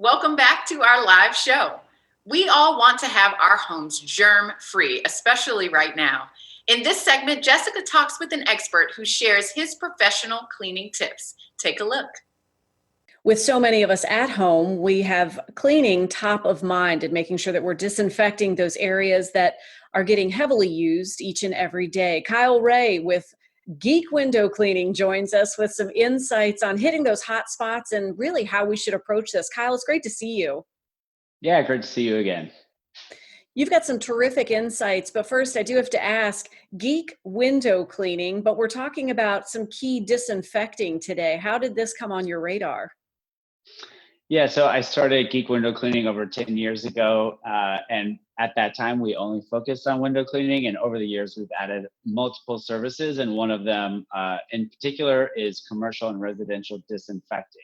Welcome back to our live show. We all want to have our homes germ free, especially right now. In this segment, Jessica talks with an expert who shares his professional cleaning tips. Take a look. With so many of us at home, we have cleaning top of mind and making sure that we're disinfecting those areas that are getting heavily used each and every day. Kyle Ray with Geek Window Cleaning joins us with some insights on hitting those hot spots and really how we should approach this. Kyle, it's great to see you. Yeah, great to see you again. You've got some terrific insights, but first I do have to ask Geek Window Cleaning, but we're talking about some key disinfecting today. How did this come on your radar? Yeah, so I started Geek Window Cleaning over 10 years ago. And at that time, we only focused on window cleaning. And over the years, we've added multiple services. And one of them in particular is commercial and residential disinfecting.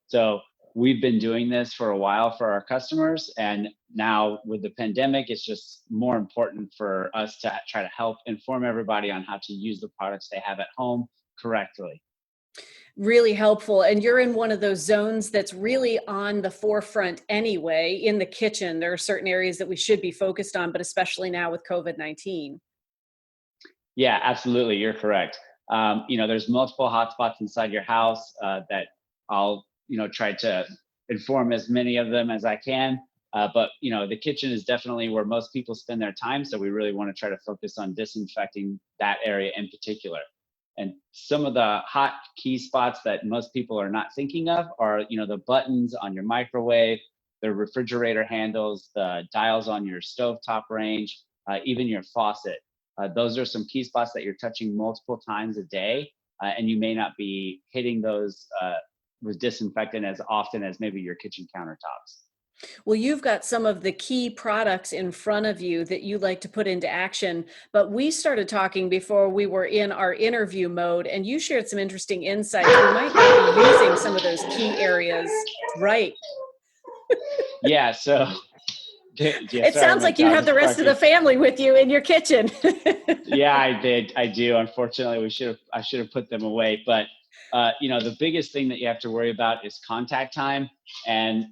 So we've been doing this for a while for our customers. And now with the pandemic, it's just more important for us to try to help inform everybody on how to use the products they have at home correctly. Really helpful. And you're in one of those zones that's really on the forefront anyway. In the kitchen, there are certain areas that we should be focused on, but especially now with COVID-19. Yeah, absolutely. You're correct. There's multiple hotspots inside your house that I'll, try to inform as many of them as I can. But the kitchen is definitely where most people spend their time. So we really want to try to focus on disinfecting that area in particular. And some of the hot key spots that most people are not thinking of are, the buttons on your microwave, the refrigerator handles, the dials on your stovetop range, even your faucet. Those are some key spots that you're touching multiple times a day, and you may not be hitting those with disinfectant as often as maybe your kitchen countertops. Well, you've got some of the key products in front of you that you like to put into action. But we started talking before we were in our interview mode, and you shared some interesting insights. We might not be using some of those key areas right. Yeah, so yeah, It sorry, sounds my like you dog have is the rest of the barking. family with you in your kitchen. Yeah, I did. I do. Unfortunately, I should have put them away. But the biggest thing that you have to worry about is contact time. And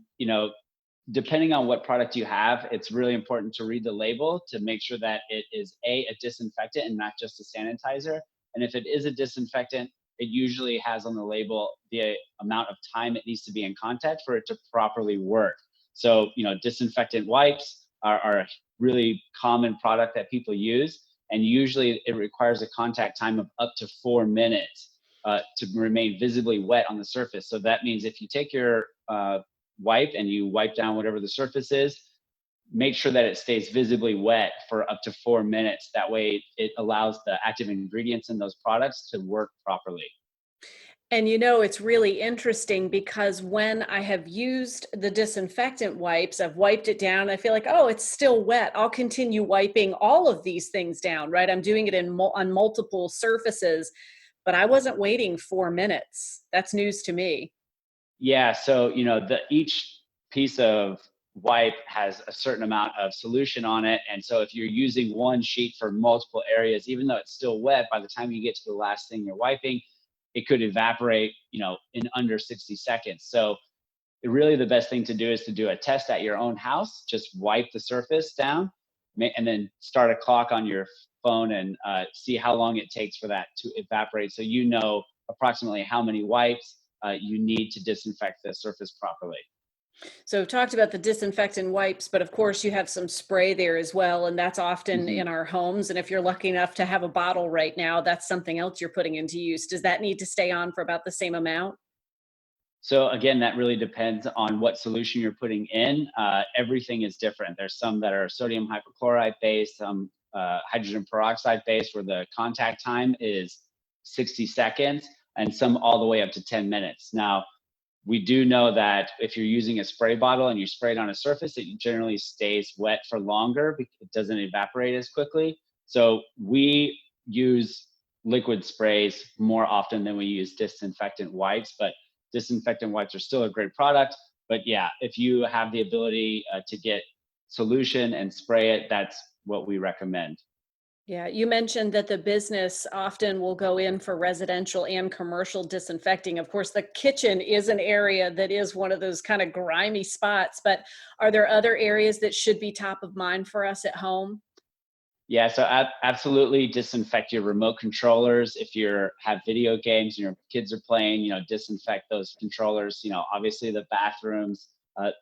depending on what product you have, it's really important to read the label to make sure that it is a disinfectant and not just a sanitizer. And if it is a disinfectant, it usually has on the label the amount of time it needs to be in contact for it to properly work. So, disinfectant wipes are a really common product that people use. And usually it requires a contact time of up to 4 minutes to remain visibly wet on the surface. So that means if you take your wipe and you wipe down whatever the surface is, make sure that it stays visibly wet for up to 4 minutes. That way it allows the active ingredients in those products to work properly. And it's really interesting because when I have used the disinfectant wipes, I've wiped it down. I feel like, oh, it's still wet. I'll continue wiping all of these things down, right? I'm doing it on multiple surfaces, but I wasn't waiting 4 minutes. That's news to me. Yeah, so the each piece of wipe has a certain amount of solution on it, and so if you're using one sheet for multiple areas, even though it's still wet, by the time you get to the last thing you're wiping, it could evaporate, in under 60 seconds. So really the best thing to do is to do a test at your own house. Just wipe the surface down, and then start a clock on your phone and see how long it takes for that to evaporate. So approximately how many wipes you need to disinfect the surface properly. So we've talked about the disinfectant wipes, but of course you have some spray there as well, and that's often Mhm. in our homes. And if you're lucky enough to have a bottle right now, that's something else you're putting into use. Does that need to stay on for about the same amount? So again, that really depends on what solution you're putting in. Everything is different. There's some that are sodium hypochlorite based, some hydrogen peroxide based, where the contact time is 60 seconds, and some all the way up to 10 minutes. Now, we do know that if you're using a spray bottle and you spray it on a surface, it generally stays wet for longer because it doesn't evaporate as quickly. So we use liquid sprays more often than we use disinfectant wipes, but disinfectant wipes are still a great product. But yeah, if you have the ability to get solution and spray it, that's what we recommend. Yeah, you mentioned that the business often will go in for residential and commercial disinfecting. Of course, the kitchen is an area that is one of those kind of grimy spots, but are there other areas that should be top of mind for us at home? Yeah, so absolutely disinfect your remote controllers. If you have video games and your kids are playing, disinfect those controllers. Obviously the bathrooms,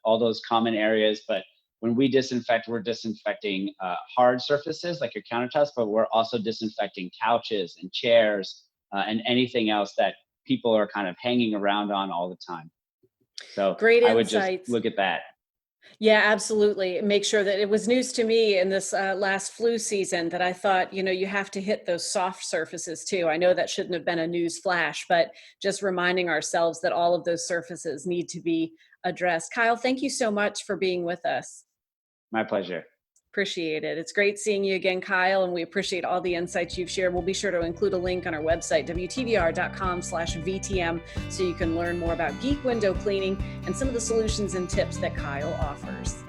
all those common areas. But when we disinfect, we're disinfecting hard surfaces like your countertops, but we're also disinfecting couches and chairs and anything else that people are kind of hanging around on all the time. So Great I would just insights. look at that. Yeah, absolutely. Make sure that it was news to me in this last flu season that I thought, you have to hit those soft surfaces too. I know that shouldn't have been a news flash, but just reminding ourselves that all of those surfaces need to be addressed. Kyle, thank you so much for being with us. My pleasure. Appreciate it. It's great seeing you again, Kyle, and we appreciate all the insights you've shared. We'll be sure to include a link on our website, wtbr.com/VTM, so you can learn more about Geek window cleaning and some of the solutions and tips that Kyle offers.